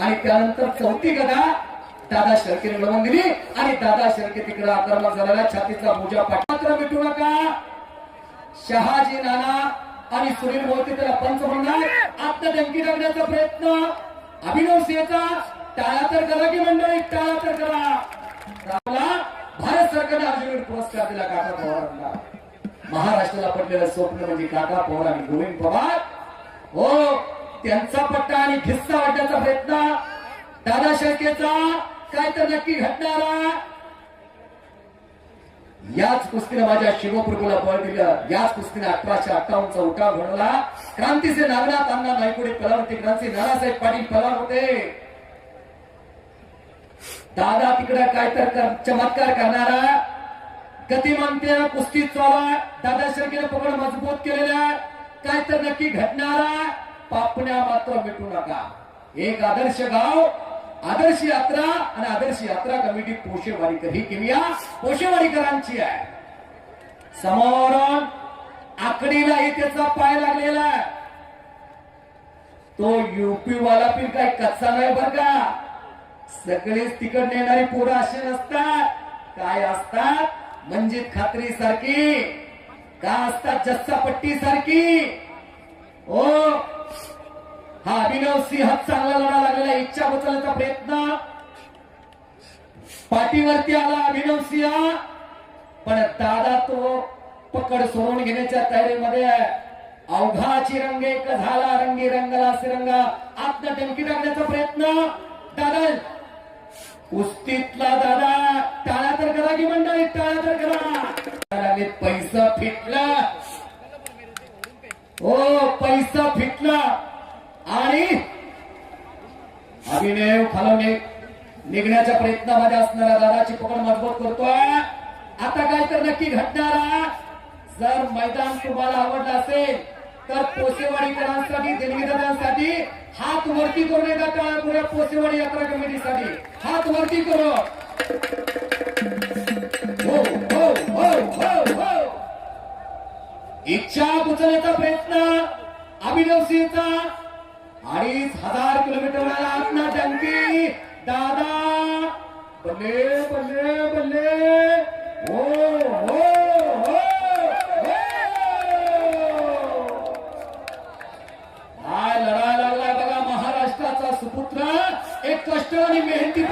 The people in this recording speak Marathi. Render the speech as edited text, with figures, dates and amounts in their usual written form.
आणि त्यानंतर चौथी गदा दादा शेळकेने मिळवून दिली आणि दादा शेळके तिकडे आक्रमक झालेला छातीचा मोजा पाठमात्र मिटू नका. शहाजी नाना आणि सुनील मोहिते त्याला पंच म्हणणार. आता डंकी टाकण्याचा प्रयत्न अभिनव सिंहचा. टाळा तर करा की मंडळी, टाळा तर करा. भारत सरकारने अर्जुन पुरस्कार दिला काका पवारांना. महाराष्ट्राला पडलेलं स्वप्न म्हणजे काका पवार आणि गोविंद पवार. हो, त्यांचा पट्टा आणि खिस्सा वाटण्याचा प्रयत्न दादा शेळकेचा. काय तर नक्की घडणारा. याच कुस्तीने माझ्या शिवप्रभूला बळ दिलं. याच कुस्तीने 1858चा उठाव घडवला. क्रांतीचे नागनाथ अण्णा नायकुडे पलार होते. क्रांती नानासाहेब पाटील पलार होते. दादा तिकडे काय तर चमत्कार करणारा. गतिमानत्या कुस्तीत चालू. दादा शेळकेने पकड मजबूत केलेल्या. काय तर नक्की घडणारा. पापण्या मात्र मिटू नका. एक आदर्श गाव, आदर्श यात्रा आणि आदर्श यात्रा कमिटी पोशेवाडीकर. ही किमिया पोशेवाडीकरांची आहे. समोरून आकडीला त्याचा पाय लागलेला. तो यूपी वाला पण काही कच्चा नाही बर का. सगळेच तिकड नेणारी पोरं असे नसतात. काय असतात? मंजित खात्री सारखी का असतात? जस्सा पट्टी सारखी. ओ, हा अभिनव सिंह चांगला लढा लागलेला. इच्छा उचलण्याचा प्रयत्न पाठीवरती आला अभिनव सिंह. पण दादा तो पकड सोडून घेण्याच्या तयारीमध्ये. अवघाची रंग एक झाला. रंगी रंगला सिरंगा. आत्म टंकी टाकण्याचा प्रयत्न दादा. कुस्तीतला दादा. टाळा तर करा की मंडळी, टाळा तर करा. पैसा फिटला. हो, पैसा फिटला आणि अभिनव खालून निघण्याच्या प्रयत्नामध्ये असणारा दादाची पकड मजबूत करतोय. आता काय तर नक्की घडणारा. जर मैदान तुम्हाला आवडलं असेल तर पोसेवाडीकरांसाठी, दिलगिरांसाठी हात वरती करून एकदा टाळा करूया. पोसेवाडी यात्रा कमिटीसाठी हात वरती करू. हो हो हो हो हो. इच्छा उचलण्याचा प्रयत्न अभिनव सिंहचा. 2500 किलोमीटरला आत्मा टंकी. दादा बल्ले बल्ले बल्ले. हो हो हो. काय लढा लागला बघा महाराष्ट्राचा सुपुत्र. एक कष्ट आणि मेहनती